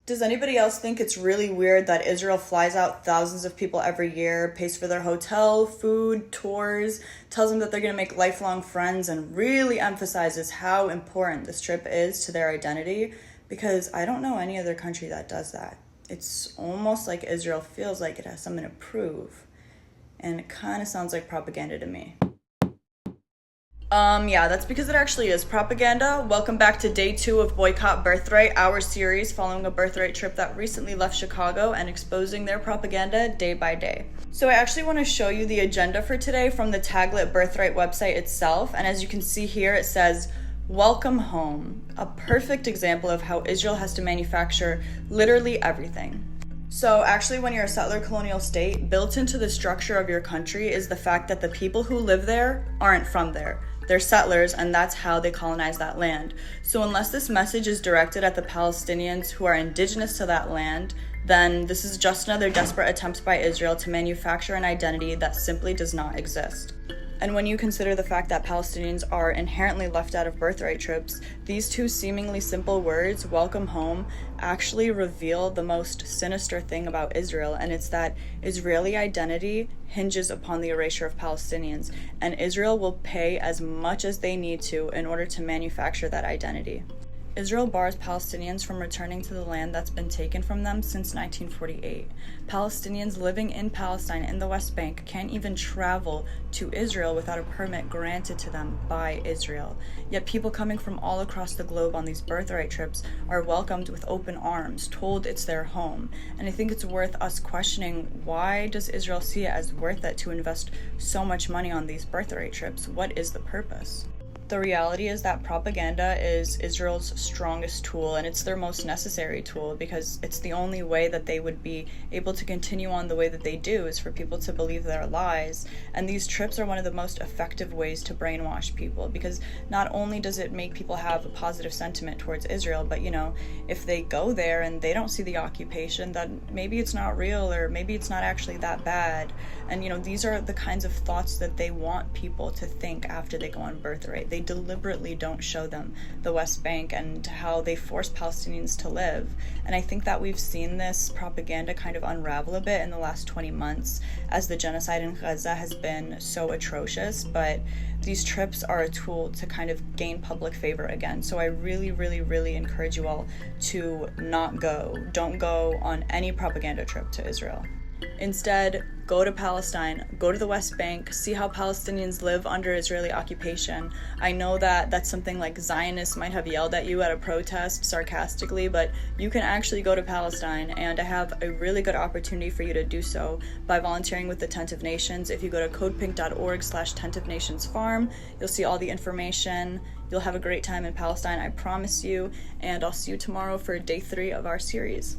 Does anybody else think it's really weird that Israel flies out thousands of people every year, pays for their hotel, food, tours, tells them that they're going to make lifelong friends, and really emphasizes how important this trip is to their identity? Because I don't know any other country that does that. It's almost like Israel feels like it has something to prove. And it kind of sounds like propaganda to me. Yeah, that's because it actually is propaganda. Welcome back to day 2 of Boycott Birthright, our series following a birthright trip that recently left Chicago and exposing their propaganda day by day. So I actually want to show you the agenda for today from the Taglit Birthright website itself. And as you can see here, it says, "Welcome home," a perfect example of how Israel has to manufacture literally everything. So actually, when you're a settler colonial state, built into the structure of your country is the fact that the people who live there aren't from there. They're settlers, and that's how they colonize that land. So unless this message is directed at the Palestinians who are indigenous to that land, then this is just another desperate attempt by Israel to manufacture an identity that simply does not exist. And when you consider the fact that Palestinians are inherently left out of birthright trips, these two seemingly simple words, welcome home, actually reveal the most sinister thing about Israel, and it's that Israeli identity hinges upon the erasure of Palestinians, and Israel will pay as much as they need to in order to manufacture that identity. Israel bars Palestinians from returning to the land that's been taken from them since 1948. Palestinians living in Palestine in the West Bank can't even travel to Israel without a permit granted to them by Israel. Yet people coming from all across the globe on these birthright trips are welcomed with open arms, told it's their home. And I think it's worth us questioning, why does Israel see it as worth it to invest so much money on these birthright trips? What is the purpose? The reality is that propaganda is Israel's strongest tool, and it's their most necessary tool, because it's the only way that they would be able to continue on the way that they do, is for people to believe their lies. And these trips are one of the most effective ways to brainwash people, because not only does it make people have a positive sentiment towards Israel, but if they go there and they don't see the occupation, then maybe it's not real, or maybe it's not actually that bad. And these are the kinds of thoughts that they want people to think after they go on birthright. They deliberately don't show them the West Bank and how they force Palestinians to live. And I think that we've seen this propaganda kind of unravel a bit in the last 20 months as the genocide in Gaza has been so atrocious. But these trips are a tool to kind of gain public favor again. So I really, really, really encourage you all to not go. Don't go on any propaganda trip to Israel. Instead, go to Palestine, go to the West Bank, see how Palestinians live under Israeli occupation. I know that that's something like Zionists might have yelled at you at a protest sarcastically, but you can actually go to Palestine, and I have a really good opportunity for you to do so by volunteering with the Tent of Nations. If you go to codepink.org/Tent of Nations Farm, you'll see all the information. You'll have a great time in Palestine, I promise you, and I'll see you tomorrow for day 3 of our series.